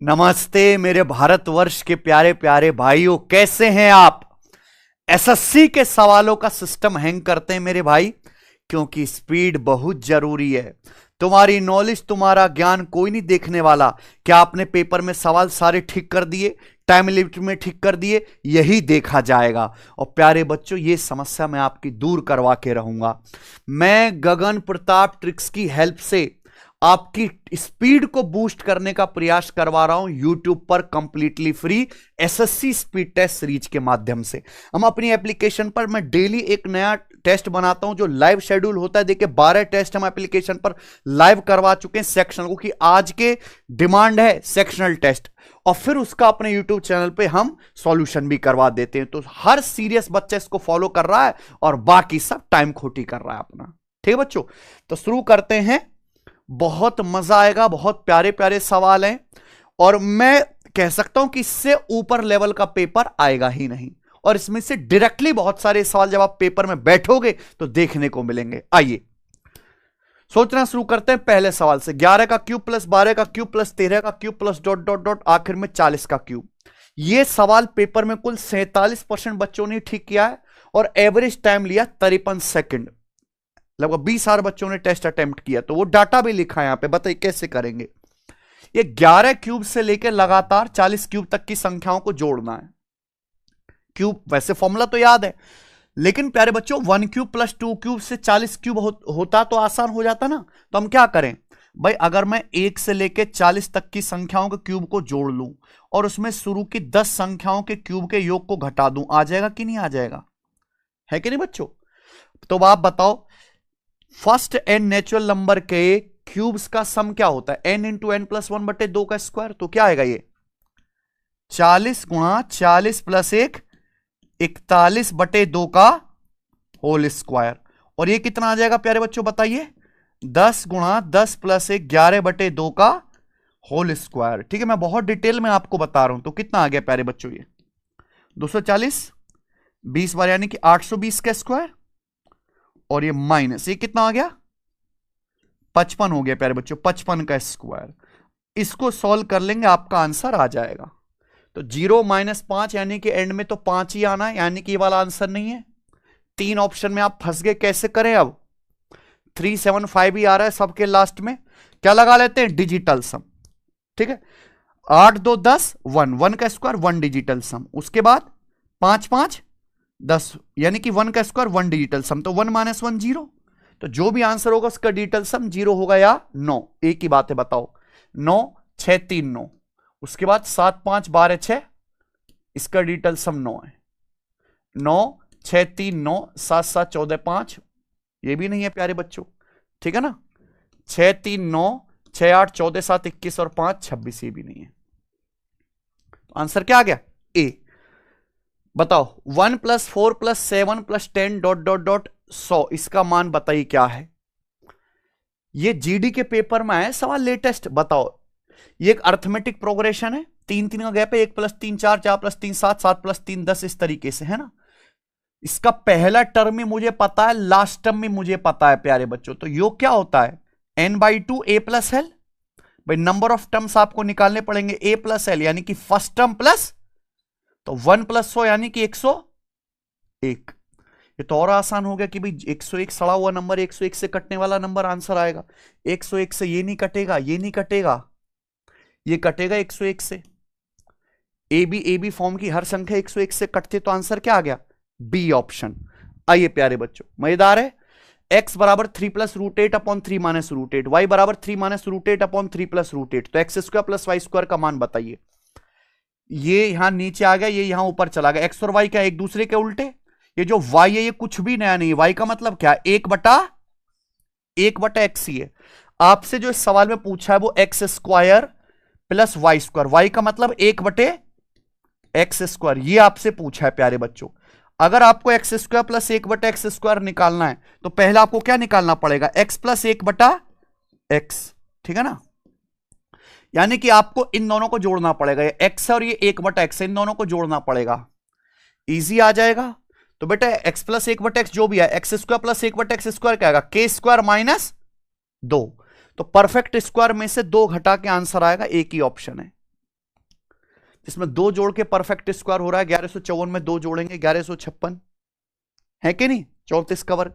नमस्ते मेरे भारतवर्ष के प्यारे प्यारे भाइयों, कैसे हैं आप। एसएससी के सवालों का सिस्टम हैंग करते हैं मेरे भाई, क्योंकि स्पीड बहुत जरूरी है। तुम्हारी नॉलेज, तुम्हारा ज्ञान कोई नहीं देखने वाला। क्या आपने पेपर में सवाल सारे ठीक कर दिए, टाइम लिमिट में ठीक कर दिए, यही देखा जाएगा। और प्यारे बच्चों, ये समस्या मैं आपकी दूर करवा के रहूंगा। मैं गगन प्रताप ट्रिक्स की हेल्प से आपकी स्पीड को बूस्ट करने का प्रयास करवा रहा हूं यूट्यूब पर completely free SSC speed test series के माध्यम से। हम अपनी एप्लीकेशन पर मैं डेली एक नया टेस्ट बनाता हूं जो लाइव शेड्यूल होता है। देखिए 12 टेस्ट हम एप्लीकेशन पर लाइव करवा चुके हैं सेक्शनल को, कि आज के डिमांड है सेक्शनल टेस्ट, और फिर उसका अपने यूट्यूब चैनल पे हम सॉल्यूशन भी करवा देते हैं। तो हर सीरियस बच्चा इसको फॉलो कर रहा है और बाकी सब टाइम खोटी कर रहा है अपना। ठीक है बच्चों, तो शुरू करते हैं। बहुत मजा आएगा, बहुत प्यारे प्यारे सवाल हैं, और मैं कह सकता हूं कि इससे ऊपर लेवल का पेपर आएगा ही नहीं। और इसमें से डायरेक्टली बहुत सारे सवाल जब आप पेपर में बैठोगे तो देखने को मिलेंगे। आइए सोचना शुरू करते हैं पहले सवाल से। 11 का क्यूब प्लस 12 का क्यूब प्लस 13 का cube plus dot dot dot आखिर में 40 का क्यूब। यह सवाल पेपर में कुल 47% बच्चों ने ठीक किया है और एवरेज टाइम लिया 53 सेकंड। लगभग 20,000 बच्चों ने टेस्ट अटेम्प्ट किया, तो वो डाटा भी लिखा है यहां पे। बताइए कैसे करेंगे। ये 11 क्यूब से लेकर लगातार 40 क्यूब तक की संख्याओं को जोड़ना है। क्यूब वैसे फॉर्मूला तो याद है, लेकिन प्यारे बच्चों 1 क्यूब प्लस 2 क्यूब से 40 क्यूब होता तो आसान हो जाता ना। तो हम क्या करें भाई, अगर मैं 1 से लेकर 40 तक की संख्याओं के क्यूब को जोड़ लूं और उसमें शुरू की 10 संख्याओं के क्यूब के योग को घटा दूं, आ जाएगा कि नहीं आ जाएगा, है कि नहीं बच्चों। तो आप बताओ, फर्स्ट एन नेचुरल नंबर के क्यूब्स का सम क्या होता है, n इंटू एन प्लस 1 बटे 2 का स्क्वायर। तो क्या आएगा ये 40 गुणा 40 प्लस 1 41 बटे 2 का होल स्क्वायर। और ये कितना आ जाएगा प्यारे बच्चों बताइए, 10 गुणा 10 प्लस 1 11 बटे 2 का होल स्क्वायर। ठीक है, मैं बहुत डिटेल में आपको बता रहा हूं। तो कितना आ गया प्यारे बच्चों, ये 240 20 बार यानी कि 820 का स्क्वायर, और ये माइनस ये कितना आ गया 55 हो गया प्यारे बच्चों, 55 का स्क्वायर। इसको सॉल्व कर लेंगे, आपका आंसर आ जाएगा। तो 0 - 5 यानी कि एंड में तो 5 ही आना है, यानी कि ये वाला आंसर नहीं है। 3 ऑप्शन में आप फंस गए, कैसे करें अब। 375 ही आ रहा है सबके लास्ट में। क्या लगा लेते हैं, डिजिटल सम। ठीक है, 8 2 10 1 1 का स्क्वायर 1 डिजिटल सम। उसके बाद 5 5 10 यानी कि 1 का स्क्वायर 1 डिजिटल सम। तो 1 - 1 0। तो जो भी आंसर होगा उसका डिजिटल सम 0 होगा या 9, एक ही बात है। बताओ 9 6 3 9। उसके बाद 7 5 12 6, इसका डिजिटल सम 9 है। 9 6 3 9 7 7 14 5, ये भी नहीं है प्यारे बच्चों। ठीक है ना, 6 3 9 6 8 14 7 21 और 5 26, ये भी नहीं है। आंसर क्या आ गया, ए। बताओ 1 + 4 + 7 + 10 डॉट डॉट डॉट 100, इसका मान बताइए क्या है। ये जीडी के पेपर में आया सवाल लेटेस्ट। बताओ, ये एक अर्थमेटिक प्रोग्रेशन है, 3 3 का गैप है, 1 + 3 4 4 + 3 7 7 + 3 10, इस तरीके से है ना। इसका पहला टर्म भी मुझे पता है, लास्ट टर्म भी मुझे पता है प्यारे बच्चों। तो योग क्या होता है, n/2 a + l। भाई नंबर ऑफ टर्म्स आपको निकालने पड़ेंगे, a + l यानी कि फर्स्ट टर्म प्लस, तो 1 + 100 यानी कि 101। ये तो और आसान हो गया कि भाई 101 सड़ा हुआ नंबर 101 से कटने वाला नंबर आंसर आएगा। 101 से ये नहीं कटेगा, ये नहीं कटेगा, ये कटेगा 101 से। ए बी फॉर्म की हर संख्या 101 से कटते, तो आंसर क्या आ गया, बी ऑप्शन। आइए प्यारे बच्चों, मजेदार है। x बराबर 3 + √8 / 3 - √8, y बराबर 3 - √8 / 3 + √8। तो x² + y² का मान बताइए। ये यहां नीचे आ गया, ये यहां ऊपर चला गया। x और y क्या एक दूसरे के उल्टे। ये जो y है ये कुछ भी नया नहीं है। y का मतलब क्या है, 1/x ही है। आपसे जो इस सवाल में पूछा है वो x² + y²। y का मतलब 1/x², ये आपसे पूछा है प्यारे बच्चों। अगर आपको x² + 1/x² निकालना है तो पहले आपको क्या निकालना पड़ेगा, x + 1/x। ठीक है ना, यानी कि आपको इन दोनों को जोड़ना पड़ेगा, ये x और ये 1/x, इन दोनों को जोड़ना पड़ेगा, इजी आ जाएगा। तो बेटा x + 1/x जो भी है, x² + 1/x² क्या आएगा, k² - 2। तो परफेक्ट स्क्वायर में से 2 घटा के आंसर आएगा, एक ही ऑप्शन है। इसमें दो जोड़ के परफेक्ट स्क्वायर हो रहा है, 1154 में दो जोड़ेंगे 1156 है कि नहीं, 34 का वर्ग।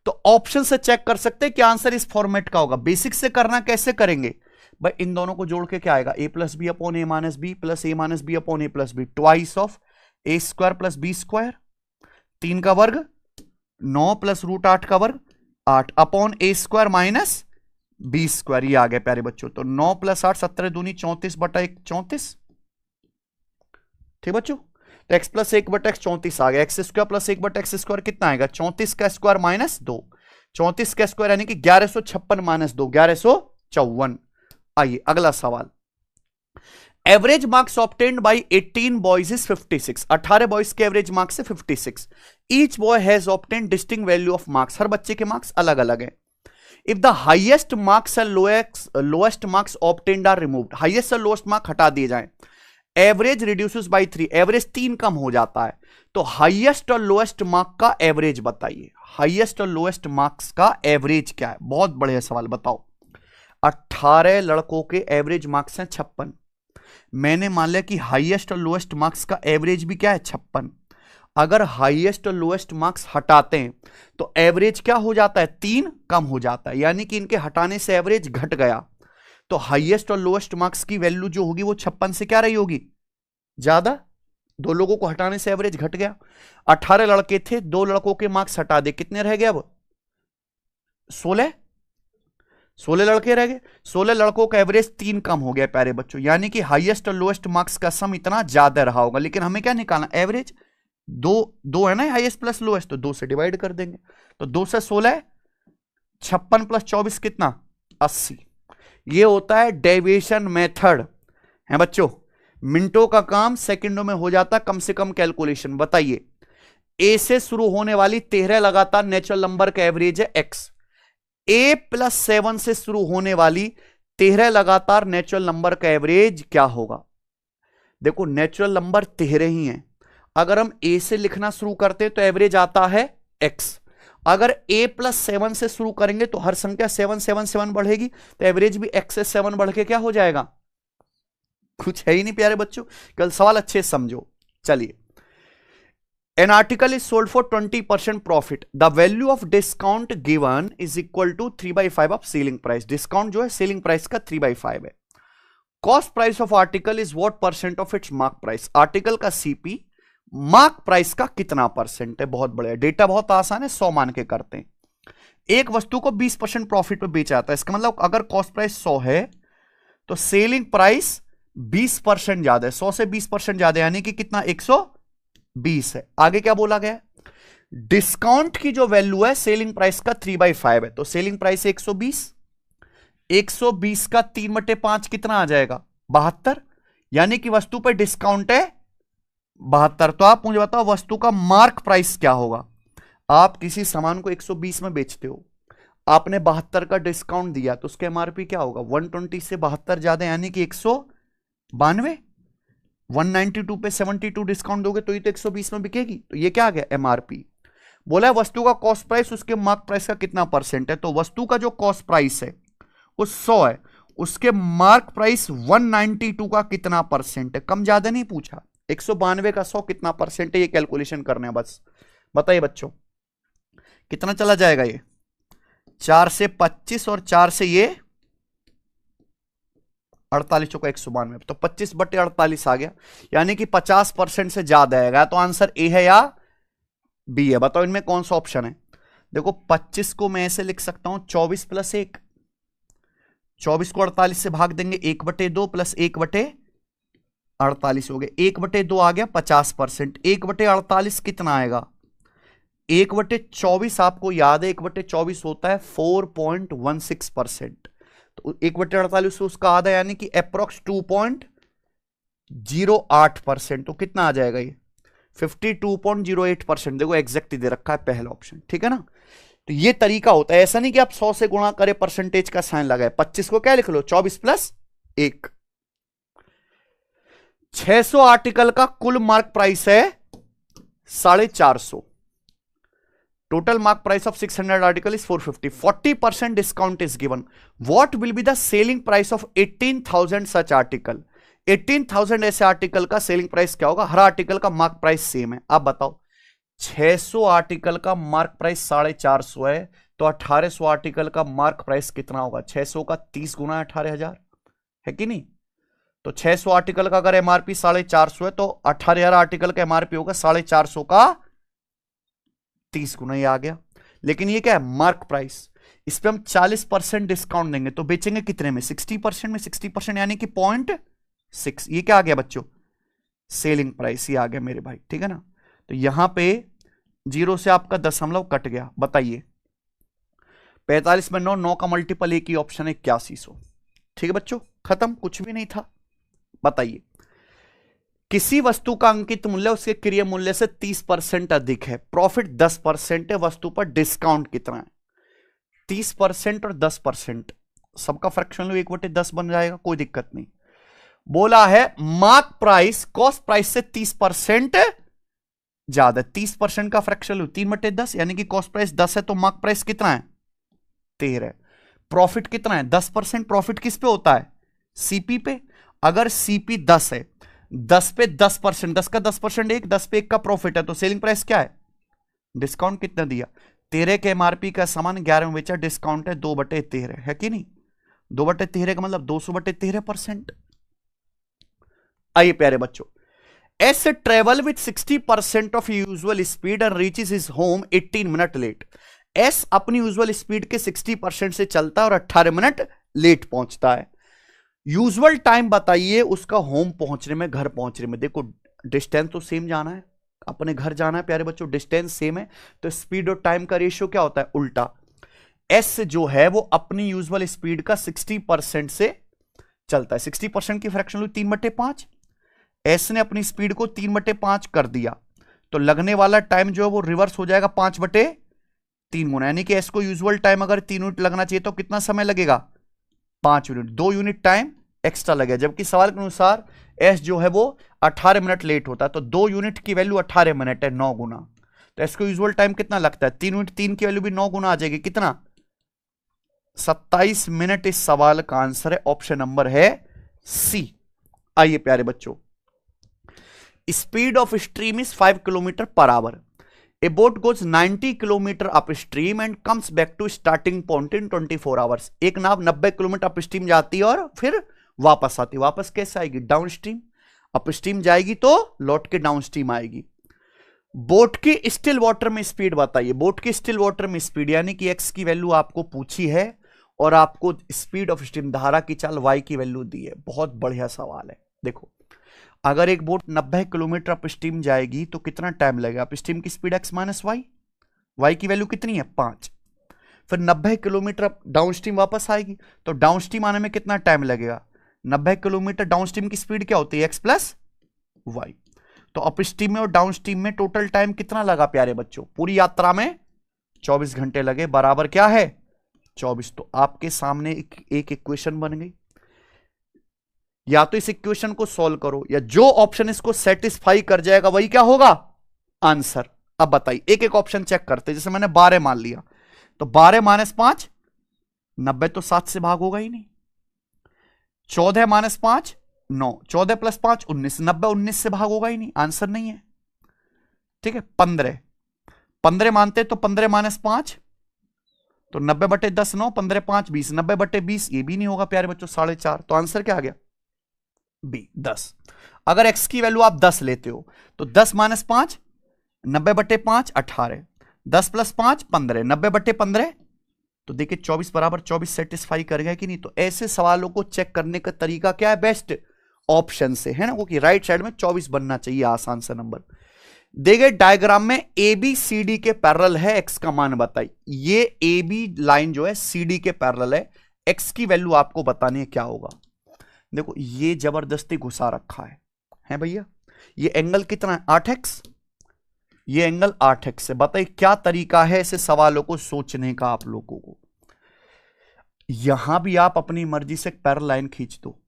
तो ऑप्शन से चेक कर सकते हैं कि आंसर इस फॉर्मेट का होगा। बेसिक से करना कैसे करेंगे भाई, इन दोनों को जोड़ के क्या आएगा, A plus B upon A minus B plus A minus B upon A plus B, twice of A square plus B square, 3 का वर्ग 9 प्लस रूट 8 का वर्ग 8 अपॉन ए स्क्वायर माइनस बी स्क्वायर, ये आ गया प्यारे बच्चों। तो 9 प्लस 8 17 दूनी 34 बटा 1 34, ठीक बच्चों। तो x प्लस 1 बटा एक्स 34 आ गया, एक्स स्क्वायर प्लस 1 बटा एक्स स्क्वायर कितना आएगा, 34 का स्क्वायर माइनस 2, 34 का स्क्वायर यानी कि 1156 माइनस 2 1154। आइए अगला सवाल, average marks obtained by 18 boys is 56, 18 boys के एवरेज मार्क्स है 56, each boy has obtained distinct value of marks, हर बच्चे के मार्क्स अलग अलग है। If the highest marks and lowest marks obtained are removed, highest और लोएस्ट मार्क हटा दिए जाएं, एवरेज रिड्यूसेस बाय 3, एवरेज 3 कम हो जाता है, तो हाईएस्ट और लोएस्ट मार्क का एवरेज बताइए, हाईएस्ट और लोएस्ट मार्क्स का एवरेज क्या है। बहुत बढ़िया सवाल, बताओ। 18 लड़कों के एवरेज मार्क्स हैं 56, मैंने मान लिया कि हाईएस्ट और लोएस्ट मार्क्स का एवरेज भी क्या है 56, अगर हाईएस्ट और लोएस्ट मार्क्स हटाते हैं तो एवरेज क्या हो जाता है, 3 कम हो जाता है, यानी कि इनके हटाने से एवरेज घट गया, तो हाईएस्ट और लोएस्ट मार्क्स की वैल्यू जो होगी वो 56 से क्या रही होगी, ज्यादा। दो लोगों को हटाने से एवरेज घट गया, 18 लड़के थे, 2 लड़कों के मार्क्स हटा दे, कितने रह गए अब 16 लड़के रह गए, 16 लड़कों का एवरेज 3 कम हो गया प्यारे बच्चों, यानी कि हाईएस्ट और लोएस्ट मार्क्स का सम इतना ज्यादा रहा होगा। लेकिन हमें क्या निकालना, एवरेज, दो है ना हाईएस्ट प्लस लोएस्ट, तो 2 से डिवाइड कर देंगे, तो 2 से 16, 56 प्लस 24 कितना 80। ये होता है डेविएशन मेथड, है बच्चों, मिनटों का काम सेकंडों में हो जाता, कम से कम कैलकुलेशन। बताइए, ए से शुरू होने वाली 13 लगातार नेचुरल नंबर का एवरेज है x, a प्लस 7 से शुरू होने वाली 13 लगातार नेचुरल नंबर का एवरेज क्या होगा। देखो नेचुरल नंबर 13 ही है, अगर हम a से लिखना शुरू करते हैं तो एवरेज आता है x, अगर a प्लस 7 से शुरू करेंगे तो हर संख्या 7 7 7 बढ़ेगी, तो एवरेज भी x से 7 बढ़ के क्या हो जाएगा, कुछ है ही नहीं प्यारे बच्चों। कल सवाल अच्छे समझो। चलिए, an article is sold for 20% profit, the value of discount given is equal to 3/5 of selling price, discount जो है सेलिंग प्राइस का 3/5 है। Cost price of article is what percent of its mark price, article का CP mark price का कितना percent है। बहुत बढ़िया, डेटा बहुत आसान है, 100 मान के करते हैं। एक वस्तु को 20% प्रॉफिट पे बेचा जाता है, इसका मतलब अगर कॉस्ट प्राइस 100 है तो सेलिंग प्राइस 20% ज्यादा है, 100 से 20% ज्यादा, यानी कि कितना 120 है। आगे क्या बोला गया, डिस्काउंट की जो वैल्यू है सेलिंग प्राइस का 3/5 है, तो सेलिंग प्राइस 120, 120 का 3/5 कितना आ जाएगा 72, यानी कि वस्तु पर डिस्काउंट है 72। तो आप मुझे बताओ वस्तु का मार्क प्राइस क्या होगा। आप किसी सामान को 120 में बेचते हो, आपने 72 का डिस्काउंट दिया, तो उसका एमआरपी क्या होगा, 120 से 72 ज्यादा, यानी कि 192। 192 पे 72 डिस्काउंट दोगे तो ये तो 120 में बिकेगी, तो ये क्या आ गया एमआरपी। बोला है वस्तु का कॉस्ट प्राइस उसके मार्क प्राइस का कितना परसेंट है, तो वस्तु का जो कॉस्ट प्राइस है वो 100 है, उसके मार्क प्राइस 192 का कितना परसेंट है, कम ज्यादा नहीं पूछा, 192 का 100 कितना परसेंट है, ये कैलकुलेशन करना है बस। बताइए बच्चों कितना चला जाएगा, ये 4 से 25 और 4 से ये 48 का 192, तो 25/48 आ गया, यानी कि 50% से ज्यादा आएगा। तो आंसर ए है या बी है, बताओ इनमें कौन सा ऑप्शन है। देखो 25 को मैं ऐसे लिख सकता हूं 24 + 1, 24 को 48 से भाग देंगे 1/2 + 1/48 हो गया, 1/2 आ गया 50%, 1/48 कितना आएगा 1/24, आपको याद है 1/24 होता है 4.16%, तो 1/48 से उसका आधा यानी कि अप्रोक्स 2.08%, तो कितना आ जाएगा ये 52.08%। देखो एग्जैक्ट दे रखा है पहला ऑप्शन, ठीक है ना। तो ये तरीका होता है, ऐसा नहीं कि आप 100 से गुणा करें परसेंटेज का साइन लगाए, 25 को क्या लिख लो 24 + 1। 600 आर्टिकल का कुल मार्क प्राइस है 450, total mark price of 600 article is 450, 40% discount is given, what will be the selling price of 18,000 such article, 18,000 ऐसे आर्टिकल का सेलिंग प्राइस क्या होगा? हर आर्टिकल का मार्क प्राइस सेम है। आप बताओ 600 आर्टिकल का मार्क प्राइस 450 है, तो 1800 आर्टिकल का मार्क प्राइस कितना होगा? 600 का 30 गुना 18,000 है कि नहीं? तो 600 आर्टिकल का अगर एमआरपी 450 है तो 18,000 आर्टिकल का एमआरपी होगा 450 का 30 गुना। ये आ गया। लेकिन ये क्या है? Mark price. इस पे हम 40% डिस्काउंट देंगे तो बेचेंगे कितने में? 60% में। 60% यानी कि 0.6। ये क्या आ गया बच्चों? Selling price. ये आ गया मेरे भाई, ठीक है ना? तो यहां पे 0 से आपका दशमलव कट गया। बताइए 45 में 9, 9 का मल्टीपल एक ही ऑप्शन है 8100। ठीक है बच्चों, खत्म, कुछ भी नहीं था। बताइए किसी वस्तु का अंकित मूल्य उसके क्रय मूल्य से 30% अधिक है, प्रॉफिट 10% है, वस्तु पर डिस्काउंट कितना है? 30% और 10%, सबका फ्रैक्शन लो 1/10 बन जाएगा, कोई दिक्कत नहीं। बोला है मार्क प्राइस कॉस्ट प्राइस से 30% ज्यादा। 30% का फ्रैक्शन लो 3/10, यानी कि कॉस्ट प्राइस 10 है तो मार्क प्राइस कितना है? 13। प्रॉफिट कितना है? 10%। प्रॉफिट किस पे होता है? सीपी पे। अगर सीपी 10 है, 10 पे 10%, 10 का 10% 1, 10 पे 1 का प्रॉफिट है, तो सेलिंग प्राइस क्या है? डिस्काउंट कितना दिया? 13 के एमआरपी का सामान 11 में बेचा, डिस्काउंट है 2/13 है कि नहीं? 2/13 का मतलब 200/13%। आइए प्यारे बच्चों, S travel with 60% of usual speed and reaches his home 18 minute late. S अपनी यूजुअल स्पीड के 60% से चलता है और 18 मिनट लेट पहुंचता है। यूजुअल टाइम बताइए उसका होम पहुंचने में, घर पहुंचने में। देखो डिस्टेंस तो सेम जाना है, अपने घर जाना है प्यारे बच्चों, डिस्टेंस सेम है, तो स्पीड और टाइम का रेशियो क्या होता है? उल्टा। एस जो है वो अपनी यूजुअल स्पीड का 60% से चलता है। 60% की फ्रैक्शन लो 3/5। एस ने अपनी स्पीड को 3/5 कर दिया तो लगने वाला टाइम जो है वो रिवर्स हो जाएगा 5/3 गुना, यानी कि एस को यूजुअल टाइम अगर 3 यूनिट लगना चाहिए तो कितना समय लगेगा? 5 यूनिट। 2 यूनिट टाइम एक्स्ट्रा लगेगा, जबकि सवाल के अनुसार एस जो है वो 18 मिनट लेट होता है, तो 2 यूनिट की वैल्यू 18 मिनट है, 9 गुना। तो एस को यूजुअल टाइम कितना लगता है? 3 यूनिट, 3 की वैल्यू भी 9 गुना आ जाएगी, कितना? 27 मिनट। इस सवाल का आंसर है ऑप्शन नंबर है सी। आइए प्यारे बच्चों, speed of stream is 5 kilometre per hour. A boat goes 90 kilometre upstream and comes back to starting point in 24 hours. एक नाव 90 किलोमीटर अपस्ट्रीम जाती है और फिर वापस आती है। वापस कैसे आएगी? Down stream. अपस्ट्रीम जाएगी तो लौट के डाउन स्ट्रीम आएगी। बोट की स्टिल वाटर में स्पीड बताइए। बोट की स्टिल वाटर में स्पीड यानी कि एक्स की वैल्यू आपको पूछी है और आपको स्पीड ऑफ स्ट्रीम, धारा की चाल, वाई की वैल्यू दी है। बहुत बढ़िया सवाल है। देखो अगर एक बोट 90 किलोमीटर अपस्ट्रीम जाएगी तो कितना टाइम लगेगा? अपस्ट्रीम की speed x minus y, y की वैल्यू कितनी है? 5। फिर 90 किलोमीटर डाउनस्ट्रीम वापस आएगी तो डाउनस्ट्रीम आने में कितना टाइम लगेगा? 90 किलोमीटर डाउनस्ट्रीम की स्पीड क्या होती है? x plus y. तो अपस्ट्रीम में और डाउनस्ट्रीम में टोटल टाइम कितना लगा प्यारे बच्चों? पूरी यात्रा में 24 घंटे लगे, बराबर क्या है? 24। तो आपके सामने एक इक्वेशन बन गई। या तो इस इक्वेशन को सॉल्व करो या जो ऑप्शन इसको सेटिस्फाई कर जाएगा वही क्या होगा? आंसर। अब बताइए एक एक ऑप्शन चेक करते। जैसे मैंने 12 मान लिया तो 12 माइनस 5, 90 तो 7 से भाग होगा ही नहीं। 14 माइनस 5 9, 14 प्लस 5 19, 90 19 से भाग होगा ही नहीं, आंसर नहीं है। ठीक है 15 मानते तो 15 माइनस 5 तो 90/10 9, 15 5 20, 90/20 ये भी नहीं होगा प्यारे बच्चों, 4.5। तो आंसर क्या आ गया? बी 10। अगर x की वैल्यू आप 10 लेते हो तो 10 माइनस 5 90/5 18, 10 प्लस 5 15, 90/15 तो देखिए 24 बराबर 24 सेटिस्फाई करेगा कि नहीं? तो ऐसे सवालों को चेक करने का तरीका क्या है? बेस्ट ऑप्शन से है ना, क्योंकि राइट साइड में 24 बनना चाहिए आसान सा नंबर। देखिए डायग्राम में ए बी सी डी के पैरेलल है, एक्स का मान बताइए। ये ए बी लाइन जो है सी डी के पैरेलल है, एक्स की वैल्यू आपको बतानी है क्या होगा। देखो ये जबरदस्ती घुसा रखा है भैया। ये एंगल कितना है? 8x। ये एंगल 8x है। बताइए क्या तरीका है ऐसे सवालों को सोचने का आप लोगों को? यहां भी आप अपनी मर्जी से पैरेलल लाइन खींच दो,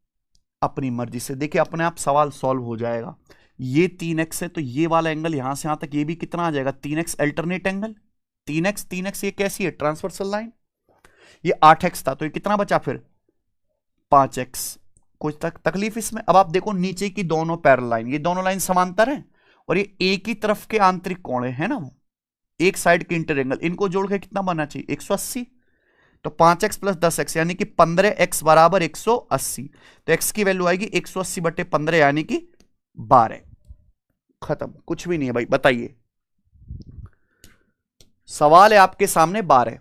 अपनी मर्जी से, देखिए अपने आप सवाल सॉल्व हो जाएगा। ये 3x है तो ये वाला एंगल यहां से यहां तक ये भी कितना आ जाएगा? 3x alternate angle. 3x ये कैसी है? Transversal line. ये 8x था तो ये कितना बचा फिर? 5x। कोई तकलीफ इसमें? अब आप देखो नीचे की दोनों पैरेलल लाइन, ये दोनों लाइन समांतर हैं और ये एक ही तरफ के आंतरिक कोण है ना, वो एक साइड के इंटर एंगल, इनको जोड़ के कितना बनना चाहिए? 180। तो 5x प्लस 10x यानी कि 15x बराबर 180। तो x की वैल्यू आएगी 180 बटे 15 यानी कि 12। खत्म, कुछ भी नहीं है भाई। बताइए, सवाल है आपके सामने 12।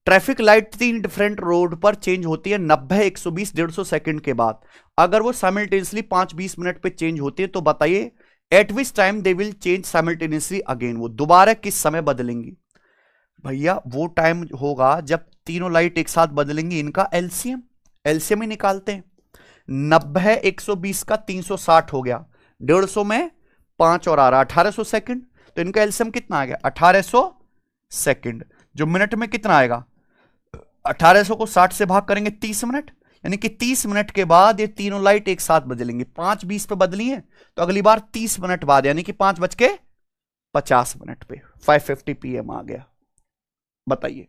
ट्रैफिक लाइट 3 डिफरेंट रोड पर चेंज होती है 90, 120, 150 सेकंड के बाद। अगर वो साइमल्टेनियसली 5-20 मिनट पे चेंज होती है तो बताइए eight which time they will change simultaneously again, वो दोबारा किस समय बदलेंगी? भैया वो टाइम होगा जब तीनों लाइट एक साथ बदलेंगी। इनका एलसीएम ही निकालते हैं। 90 120 का 360 हो गया, 150 में 5 और आ रहा 1800 सेकंड। तो इनका एलसीएम कितना आ गया? 1800 सेकंड, जो मिनट में कितना आएगा? 1800 को 60 से भाग करेंगे 30 मिनट, यानी कि 30 मिनट के बाद ये तीनों लाइट एक साथ बदलेंगी। 5:20 पे बदली है तो अगली बार 30 मिनट बाद यानी कि 5:50 पे 5:50 PM आ गया। बताइए,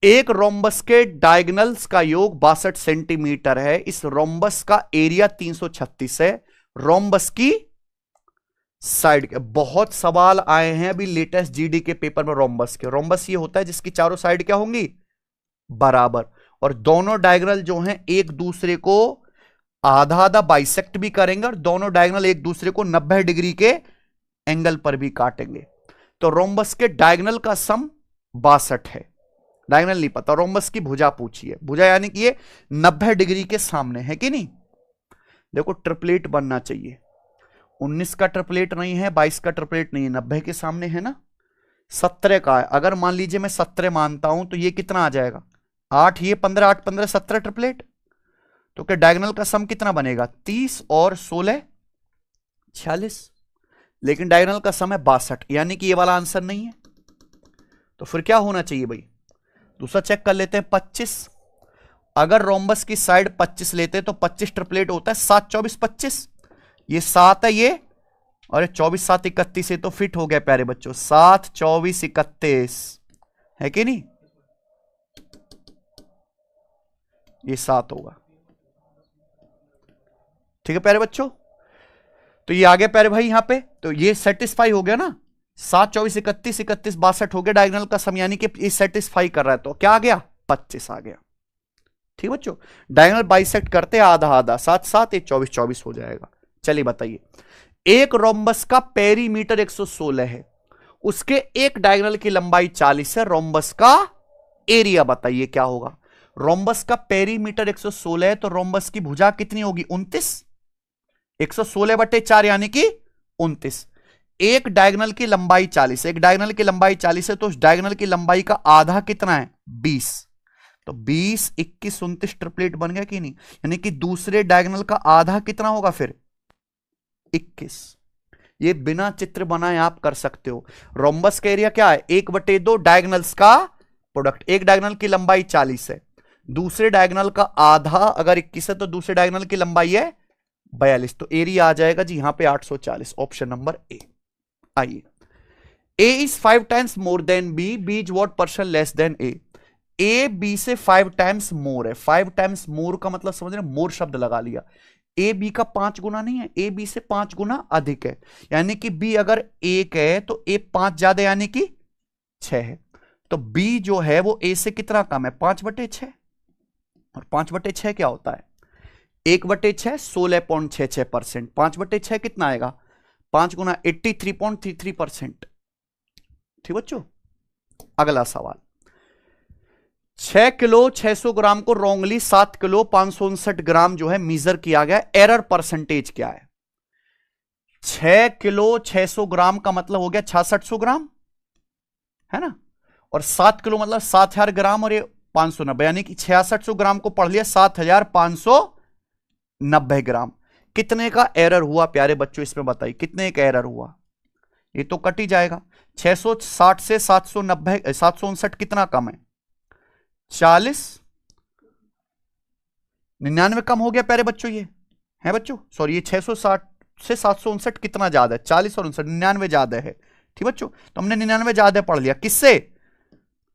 एक रोम्बस के डायगोनल्स का योग 62 सेंटीमीटर है। इस रोम्बस का एरिया 336 है। रोम्बस की साइड के बहुत सवाल आए हैं अभी लेटेस्ट जीडी के पेपर में रोम्बस के। रोम्बस ये होता है जिसकी चारों साइड क्या होंगी? बराबर, और दोनों डायगोनल जो हैं एक दूसरे को आधा आधा बाइसेक्ट भी करेंगे और दोनों डायगोनल एक दूसरे को 90 डिग्री के एंगल पर भी काटेंगे। तो रोम्बस के डायगोनल का सम 62 है। डायगोनल नहीं पता, रोम्बस की भुजा पूछिए। भुजा यानी कि ये 90 डिग्री के सामने है कि नहीं? देखो ट्रिपलेट बनना चाहिए। 19 का ट्रिपलेट नहीं है, 22 का ट्रिपलेट नहीं है, 90 के सामने है ना। 17 का है। अगर मान लीजिए मैं 17 मानता हूं तो ये कितना आ जाएगा? 8 ये 15, 8 15 17 ट्रिपलेट। तो क्या डायगोनल का सम कितना बनेगा? 30 और 16 46। लेकिन डायगोनल का सम है 62, यानी कि ये वाला आंसर नहीं है। तो फिर क्या होना चाहिए भाई? दूसरा चेक कर लेते हैं। 25, अगर रोम्बस की साइड 25 लेते हैं तो 25 ट्रिपलेट होता है 7 24 25। ये 7 है ये, और 24 7 31 है तो फिट हो गया प्यारे बच्चों। 7 24 31 है कि नहीं? ये 7 होगा। ठीक है प्यारे बच्चों, तो ये आ गया प्यारे भाई यहां पे। तो ये सेटिस्फाई हो गया ना। 7 24 31 31 62 हो गया डायगोनल का सम, यानी कि ये सेटिस्फाई कर रहा है। तो क्या आ गया? 25 आ गया। ठीक बच्चों, डायगोनल बाइसेक्ट करते आधा आधा, 7 7 1 24 24 हो जाएगा। चलिए बताइए, एक रोम्बस का पेरीमीटर 116 है, उसके एक डायगोनल की लंबाई 40 है। रोम्बस का एरिया बताइए क्या होगा? रोम्बस का पेरीमीटर 116 है तो रोम्बस की भुजा कितनी होगी? 29। 116 बटे 4 यानी कि 29। एक डायगोनल की लंबाई 40, एक डायगोनल की लंबाई 40 है तो उस डायगोनल की लंबाई का आधा कितना है? 20। तो 20 21 29 ट्रिपलेट बन गया कि नहीं? यानी कि दूसरे डायगोनल का आधा कितना होगा फिर? 21। ये बिना चित्र बनाए आप कर सकते हो। रोम्बस का एरिया क्या है? 1/2 डायगोनल्स का प्रोडक्ट। एक डायगोनल की लंबाई 40 है, दूसरे डायगोनल का आधा अगर 21 है तो दूसरे डायगोनल की लंबाई है 42। तो एरिया आ जाएगा जी यहां पे 840, ऑप्शन नंबर ए। आइए, A is 5 times more than B, B is what percent less than A. A B से 5 टाइम्स मोर है। 5 टाइम्स मोर का मतलब समझ रहे, मोर शब्द लगा लिया। ए बी का 5 गुना नहीं है, ए बी से 5 गुना अधिक है। यानी कि बी अगर 1 है तो ए 5 ज्यादा यानी कि 6 है। तो बी जो है वो ए से कितना कम है? 5/6। और 5/6 क्या होता है? 1/6 16.66%। 5/6 कितना आएगा? 5 गुना 83.33%। ठीक बच्चों, अगला सवाल। 6 किलो 600 ग्राम को रोंगली 7 किलो 559 ग्राम जो है मीजर किया गया। एरर परसेंटेज क्या है? 6 किलो 600 ग्राम का मतलब हो गया 6600 ग्राम, है ना। और 7 किलो मतलब 7000 ग्राम, और ये 590 यानी कि 6600 ग्राम को पढ़ लिया 7590 ग्राम। कितने का एरर हुआ प्यारे बच्चों इसमें बताइए, कितने का एरर हुआ? ये तो कट ही जाएगा। 660 से 759 कितना कम है? 40। 99 कम हो गया प्यारे बच्चों, ये है बच्चों, सॉरी ये 660 से 759 कितना ज्यादा है? 40 और 59, 99 ज्यादा है। ठीक बच्चों, तो हमने 99 ज्यादा पढ़ लिया किससे?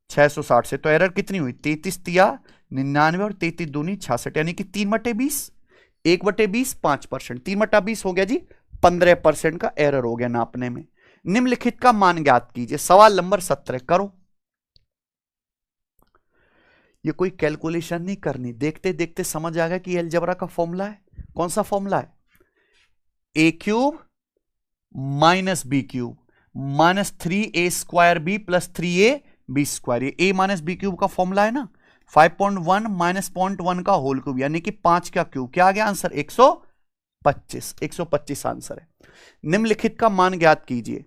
660 से। तो एरर कितनी हुई? 33 तिया 99 और 33 दूनी 66, यानी कि 3/20, 1/20 5%, 3/20 हो गया जी 15% का एरर हो गया नापने में। निम्नलिखित का मान ज्ञात कीजिए। सवाल नंबर 17 करो। ये कोई कैलकुलेशन नहीं करनी, देखते देखते समझ आ गया कि अलजेब्रा का फॉर्मूला है। कौन सा फॉर्मूला है? a³ - b³ -3a² + 3ab²। ये a - b³ का फॉर्मूला है ना। 5.1 - 0.1 का होल क्यूब, यानी कि 5 का क्यूब। क्या आ गया आंसर? 125। 125 आंसर है। निम्नलिखित का मान ज्ञात कीजिए।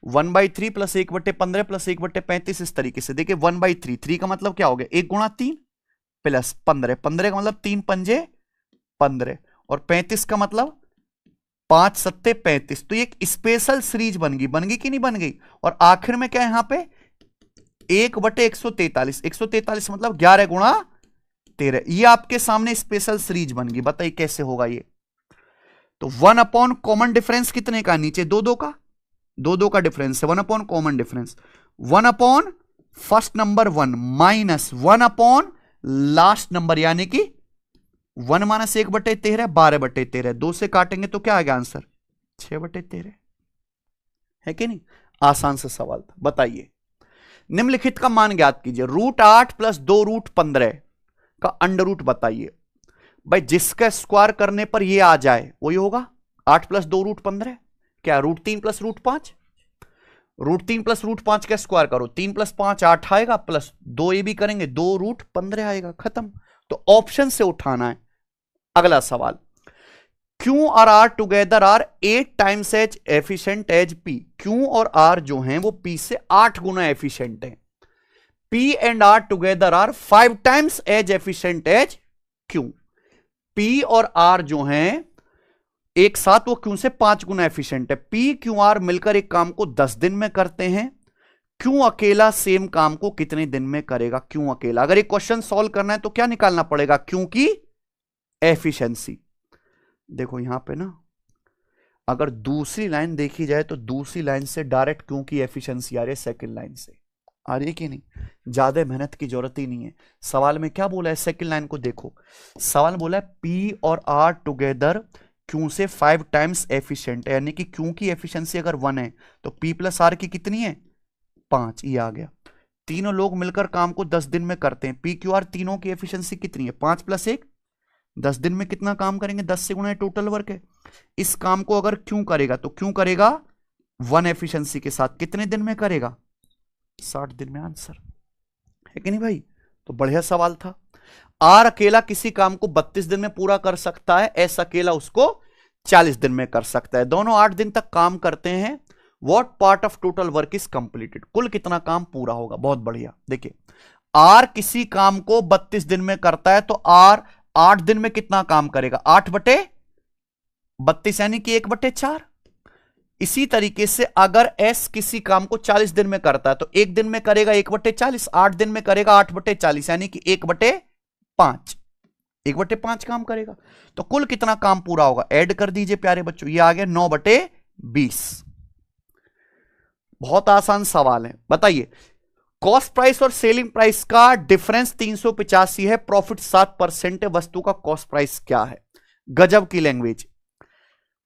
1/3 + 1/15 + 1/35 इस तरीके से। देखिए 1/3, 3 का मतलब क्या हो गया? 1 × 3 + 15, 15 का मतलब 3 पंजे 15, और 35 का मतलब 5 सत्ते 35। तो ये एक स्पेशल सीरीज बन गई कि नहीं बन गई? और आखिर में क्या है यहां पे? 1/143। 143 मतलब 11 × 13। ये आपके सामने स्पेशल सीरीज बन गई। बताइए कैसे होगा ये? तो 1 कॉमन डिफरेंस कितने का? नीचे 2 का, 2 का डिफरेंस है। 1 common difference, 1 first number 1 minus 1 last number, यानी कि 1 - 1/13 12/13। 2 से काटेंगे तो क्या आ गया आंसर? 6/13 है कि नहीं? आसान सा सवाल था। बताइए निम्नलिखित का मान ज्ञात कीजिए। √8 + 2 √15 का अंडर रूट बताइए। भाई जिसका स्क्वायर करने पर ये आ जाए वही होगा। 8 + 2 √15 क्या? √3 + √5। √3 + √5 का स्क्वायर करो, 3 + 5 8 आएगा, प्लस 2 ये भी करेंगे 2 √15 आएगा। खत्म। तो ऑप्शन से उठाना है। अगला सवाल, Q और R together are 8 times as efficient as P। Q और R जो हैं वो P से 8 गुना एफिशिएंट हैं। P and R together are 5 times as efficient as Q। P और R जो हैं एक साथ वो Q से 5 गुना एफिशिएंट है। P Q R मिलकर एक काम को 10 दिन में करते हैं। Q अकेला सेम काम को कितने दिन में करेगा? Q अकेला। अगर एक क्वेश्चन सॉल्व करना है तो क्या निकालना पड़ेगा? Q की एफिशिएंसी। देखो यहां पे ना, अगर दूसरी लाइन देखी जाए तो दूसरी लाइन से डायरेक्ट Q की एफिशिएंसी आ रही है सेकंड लाइन से। आ रही है कि नहीं? ज्यादा मेहनत की जरूरत ही नहीं है। सवाल में क्या बोला है? सेकंड लाइन को देखो। सवाल बोला है P और R टुगेदर Q से 5 टाइम्स एफिशिएंट है, यानी कि Q की एफिशिएंसी अगर 1 है तो P + R की कितनी है? 5। ये आ गया। तीनों लोग मिलकर काम को 10 दिन में करते हैं। P Q R तीनों की एफिशिएंसी कितनी है? 5 + 1 10 दिन में कितना काम करेंगे? 10 से गुणा टोटल वर्क है। इस काम को अगर क्यों करेगा तो क्यों करेगा 1 एफिशिएंसी के साथ। कितने दिन में करेगा? 60 दिन में। आंसर है कि नहीं भाई? तो बढ़िया सवाल था। आर अकेला किसी काम को 32 दिन में पूरा कर सकता है, एस अकेला उसको 40 दिन में कर सकता है। दोनों 8 दिन तक काम करते हैं। What part of total work is completed? कुल कितना काम पूरा होगा? बहुत बढ़िया। देखिए आर किसी काम को 32 दिन में करता है तो आर 8 दिन में कितना काम करेगा? 8/32 यानी कि 1/4। इसी तरीके से अगर एस किसी काम को 40 दिन में करता है तो 1 दिन में करेगा 1/40, 8 दिन में करेगा 8/40 यानी कि 1/5। 1/5 काम करेगा। तो कुल कितना काम पूरा होगा? ऐड कर दीजिए प्यारे बच्चों, ये आ गया 9/20। बहुत आसान सवाल है। बताइए कॉस्ट प्राइस और सेलिंग प्राइस का डिफरेंस 385 है, प्रॉफिट 7% है, वस्तु का कॉस्ट प्राइस क्या है? गजब की लैंग्वेज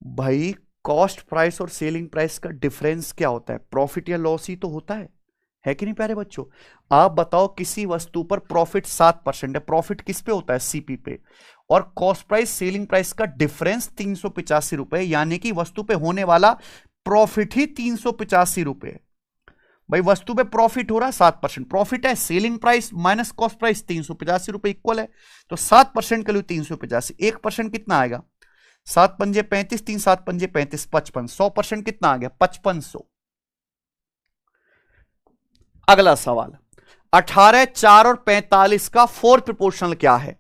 भाई। कॉस्ट प्राइस और सेलिंग प्राइस का डिफरेंस क्या होता है? प्रॉफिट या लॉस ही तो होता है कि नहीं प्यारे बच्चों? आप बताओ किसी वस्तु पर प्रॉफिट 7% है, प्रॉफिट किस पे होता है? सीपी पे। और कॉस्ट प्राइस सेलिंग प्राइस का डिफरेंस 385 रुपए, यानी कि वस्तु पे होने वाला प्रॉफिट ही 385 रुपए है। भाई वस्तु पे प्रॉफिट हो रहा है 7%, प्रॉफिट है selling price minus cost price 385 रुपए इक्वल है। तो 7% के लिए 385, 1% कितना आएगा? 7 पंजे 35, 3 7 पंजे 35, 55। 100% कितना आ गया? 5500। अगला सवाल, 18, 4 और 45 का 4th प्रोपोर्शनल क्या है?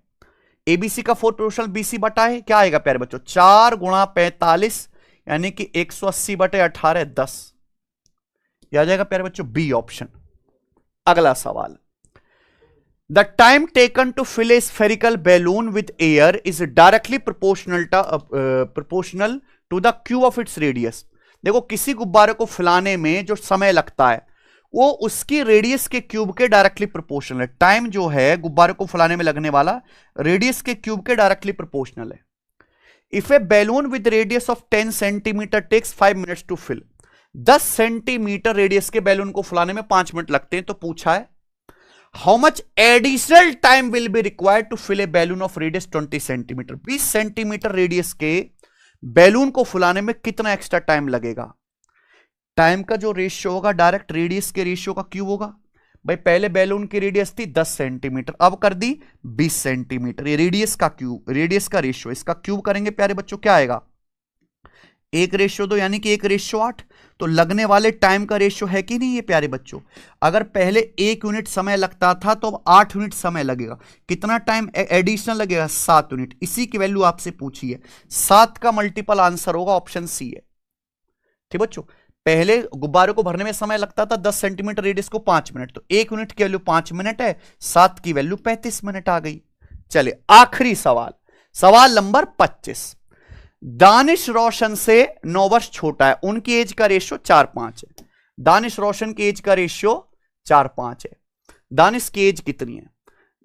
एबीसी का 4th प्रोपोर्शनल बीसी बटा है, क्या आएगा प्यारे बच्चों? 4 × 45 यानी कि 180/18 10। यह आ जाएगा प्यारे बच्चों बी ऑप्शन। अगला सवाल, the time taken to fill a spherical balloon with air is directly proportional to the cube of its radius. देखो किसी गुब्बारे को फैलाने में जो समय लगता है वो उसकी रेडियस के क्यूब के डायरेक्टली प्रोपोर्शनल है। टाइम जो है गुब्बारे को फुलाने में लगने वाला रेडियस के क्यूब के डायरेक्टली प्रोपोर्शनल है। If a balloon with radius of 10 centimetre takes 5 minutes to fill, 10 centimetre radius के बैलून को फुलाने में 5 मिनट लगते हैं। तो पूछा है how much additional time will be required to fill a balloon of radius 20 centimetre. 20 centimetre radius के बैलून को फुलाने में कितना एक्स्ट्रा टाइम लगेगा। टाइम का जो रेशियो होगा डायरेक्ट रेडियस के रेशियो का क्यूब होगा। भाई पहले बैलून की रेडियस थी 10 सेंटीमीटर, अब कर दी 20 सेंटीमीटर। ये रेडियस का क्यूब, रेडियस का रेशियो, इसका क्यूब करेंगे प्यारे बच्चों क्या आएगा 1:2 यानी कि 1:8। तो लगने वाले टाइम का रेशियो है कि नहीं ये प्यारे बच्चों। अगर पहले 1 यूनिट समय लगता था तो अब 8 यूनिट समय लगेगा। कितना टाइम एडिशनल लगेगा 7 यूनिट। इसी की वैल्यू आपसे पूछी है। 7 का मल्टीपल आंसर होगा ऑप्शन सी है। ठीक बच्चों, पहले गुब्बारे को भरने में समय लगता था 10 सेंटीमीटर रेडियस को 5 मिनट, तो 1 यूनिट की वैल्यू 5 मिनट है, 7 की वैल्यू 35 मिनट आ गई। चलिए आखिरी सवाल, सवाल नंबर 25। दानिश रोशन से 9 वर्ष छोटा है, उनकी एज का रेशियो 4:5 है। दानिश रोशन की एज का रेशियो 4:5 है। दानिश की एज कितनी है।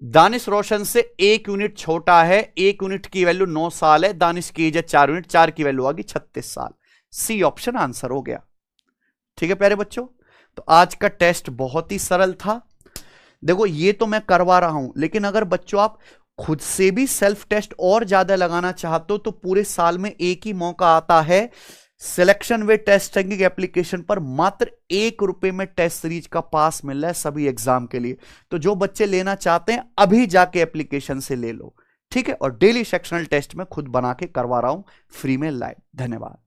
दानिश रोशन से 1 यूनिट छोटा है, 1 यूनिट की वैल्यू 9 साल है। दानिश की एज है 4 यूनिट, 4 की वैल्यू आ गई 36 साल। सी ऑप्शन आंसर हो गया। ठीक है प्यारे बच्चों, तो आज का टेस्ट बहुत ही सरल था। देखो ये तो मैं करवा रहा हूं, लेकिन अगर बच्चों आप खुद से भी सेल्फ टेस्ट और ज्यादा लगाना चाहते हो तो पूरे साल में एक ही मौका आता है। सिलेक्शन वे टेस्टिंग एप्लीकेशन पर मात्र ₹1 में टेस्ट सीरीज का पास मिल रहा है सभी एग्जाम के लिए। तो जो बच्चे लेना चाहते हैं अभी जाके एप्लीकेशन से ले लो। ठीक है, और डेली सेक्शनल टेस्ट में खुद बना के करवा रहा हूं फ्री में लाइव। धन्यवाद।